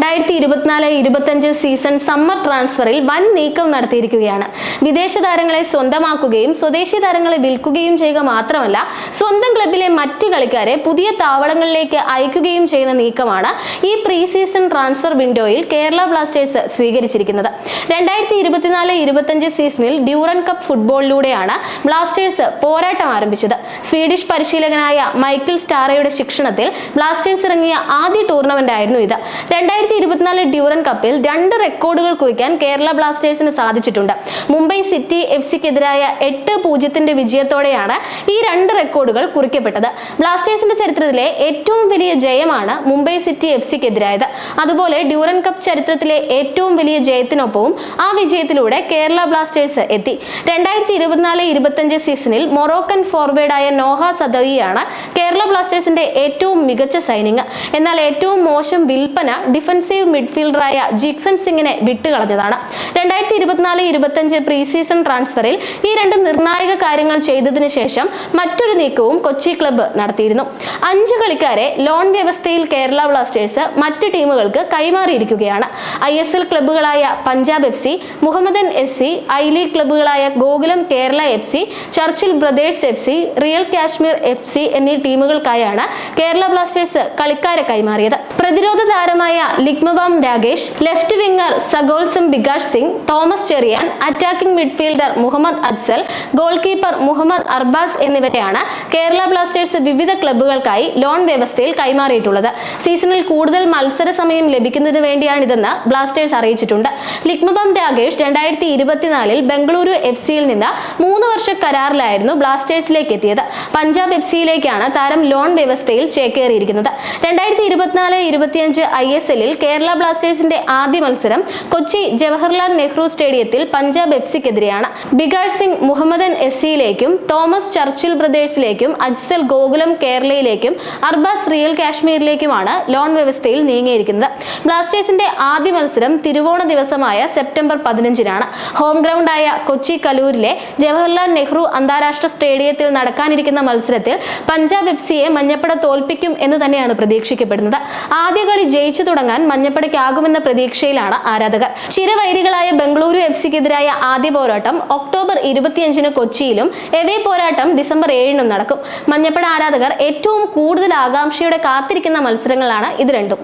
2024-25 season summer ട്രാൻസ്ഫറിൽ വൻ നീക്കം നടത്തിയിരിക്കുകയാണ്. വിദേശ താരങ്ങളെ സ്വന്തമാക്കുകയും സ്വദേശി താരങ്ങളെ വിൽക്കുകയും ചെയ്യുക മാത്രമല്ല, സ്വന്തം ക്ലബിലെ മറ്റ് കളിക്കാരെ പുതിയ താവളങ്ങളിലേക്ക് അയക്കുകയും ചെയ്യുന്ന നീക്കമാണ് ഈ പ്രീ സീസൺ ട്രാൻസ്ഫർ വിൻഡോയിൽ കേരള ബ്ലാസ്റ്റേഴ്സ് സ്വീകരിച്ചിരിക്കുന്നത്. 2024-25 സീസണിൽ ഡ്യൂറൻ കപ്പ് ഫുട്ബോളിലൂടെയാണ് ബ്ലാസ്റ്റേഴ്സ് പോരാട്ടം ആരംഭിച്ചത്. സ്വീഡിഷ് പരിശീലകനായ മൈക്കിൾ സ്റ്റാറയുടെ ശിക്ഷണത്തിൽ ബ്ലാസ്റ്റേഴ്സ് ഇറങ്ങിയ ആദ്യ ടൂർണമെന്റ് ആയിരുന്നു ഇത്. 2024 ഡ്യൂറൻ കപ്പിൽ 2 റെക്കോർഡുകൾ കുറിക്കാൻ കേരള ബ്ലാസ്റ്റേഴ്സിന് സാധിച്ചിട്ടുണ്ട്. മുംബൈ സിറ്റി എഫ്സിക്കെതിരായ 8-0 വിജയത്തോടെയാണ് ഈ 2 റെക്കോർഡുകൾ കുറിക്കപ്പെട്ടത്. ബ്ലാസ്റ്റേഴ്സിന്റെ ചരിത്രത്തിലെ ഏറ്റവും വലിയ ജയമാണ് മുംബൈ സിറ്റി എഫ്സിക്കെതിരായത്. അതുപോലെ ഡ്യൂറൻ കപ്പ് ചരിത്രത്തിലെ ഏറ്റവും വലിയ ജയത്തിനൊപ്പവും ആ വിജയത്തിലൂടെ കേരള ബ്ലാസ്റ്റേഴ്സ് എത്തി. 2024-25 സീസണിൽ മൊറോക്കൻ ഫോർവേഡായ നോഹ സദവിയാണ് കേരള ബ്ലാസ്റ്റേഴ്സിന്റെ ഏറ്റവും മികച്ച സൈനിങ്. എന്നാൽ ഏറ്റവും മോശം വിൽപ്പന ഡിഫൻസീവ് മിഡ്ഫീൽഡറായ ജിക്സൺ സിംഗിനെ വിട്ടുകളഞ്ഞതാണ്. 2024-25 പ്രീ സീസൺ ട്രാൻസ്ഫറിൽ ഈ 2 നിർണായക കാര്യങ്ങൾ ചെയ്തതിനു ശേഷം മറ്റൊരു നീക്കവും കൊച്ചി ക്ലബ്ബ് നടത്തിയിരുന്നു. 5 കളിക്കാരെ ലോൺ വ്യവസ്ഥയിൽ കേരള ബ്ലാസ്റ്റേഴ്സ് മറ്റ് ടീമുകൾക്ക് കൈമാറിയിരിക്കുകയാണ്. ISL ക്ലബ്ബുകളായ Punjab FC, Mohammedan SC, I league ക്ലബ്ബുകളായ Gokulam Kerala FC, Churchill brothers FC, real Kashmir FC എന്നീ ടീമുകൾക്കായാണ് കേരള ബ്ലാസ്റ്റേഴ്സ് കളിക്കാരെ കൈമാറിയത്. പ്രതിരോധ താരമായ Likmabam Rakesh, left winger Sagolsem Bikash Singh, Thomas Cherian, attacking midfielder Muhammad Ajsal, goal keeper Muhammad Arbas എന്നിവരെയാണ് കേരള ബ്ലാസ്റ്റേഴ്സ് വിവിധ ക്ലബ്ബുകൾക്കായി ലോൺ വ്യവസ്ഥയിൽ കൈമാറിയിട്ടുള്ളത്. സീസണിൽ കൂടുതൽ മത്സര സമയം ലഭിക്കുന്നതിന് വേണ്ടിയാണിതെന്ന് ബ്ലാസ്റ്റേഴ്സ് അറിയിച്ചിട്ടുണ്ട്. ലിക്മബാം രാഗേഷ് 2024 ബംഗളൂരു FC-യിൽ നിന്ന് 3 വർഷ കരാറിലായിരുന്നു ബ്ലാസ്റ്റേഴ്സിലേക്ക് എത്തിയത്. പഞ്ചാബ് FC-യിലേക്കാണ് താരം ലോൺ വ്യവസ്ഥയിൽ ചേക്കേറിയിരിക്കുന്നത്. 2024-25 ISL-ൽ കേരള ബ്ലാസ്റ്റേഴ്സിന്റെ ആദ്യ മത്സരം കൊച്ചി ജവഹർലാൽ നെഹ്റു സ്റ്റേഡിയത്തിൽ പഞ്ചാബ് FC-ക്കെതിരെയാണ്. ബികാഷ് സിംഗ് മുഹമ്മദൻ SC-യിലേക്കും തോമസ് ചർച്ചിൽ ബ്രദേഴ്സിലേക്കും അജ്സൽ ഗോകുലം കേരളയിലേക്കും അർബാസ് റിയൽ കാശ്മീരിലേക്കുമാണ് ലോൺ വ്യവസ്ഥയിൽ നീങ്ങിയിരിക്കുന്നത്. ബ്ലാസ്റ്റേഴ്സിന്റെ ആദ്യ മത്സരം തിരുവോണ ദിവസമായ സെപ്റ്റംബർ 15-നാണ്. ഹോം ഗ്രൗണ്ടായ കൊച്ചി കലൂരിലെ ജവഹർലാൽ നെഹ്റു അന്താരാഷ്ട്ര സ്റ്റേഡിയത്തിൽ നടക്കാനിരിക്കുന്ന മത്സരത്തിൽ പഞ്ചാബ് FC-യെ മഞ്ഞപ്പട തോൽപ്പിക്കും എന്ന് തന്നെയാണ് പ്രതീക്ഷിക്കപ്പെടുന്നത്. ആദ്യ കളി ജയിച്ചു തുടങ്ങാൻ മഞ്ഞപ്പടയ്ക്കാകുമെന്ന പ്രതീക്ഷയിലാണ് ആരാധകർ. ചിരവൈരികളായ ബംഗളൂരു FC-ക്കെതിരായ ആദ്യ പോരാട്ടം ഒക്ടോബർ 25-ന് കൊച്ചിയിലും എവേ പോരാട്ടം ഡിസംബർ 7-നും നടക്കും. മഞ്ഞപ്പട ആരാധകർ ഏറ്റവും കൂടുതൽ ആകാംക്ഷയോടെ കാത്തിരിക്കുന്ന മത്സരങ്ങളാണ് ഇത് രണ്ടും.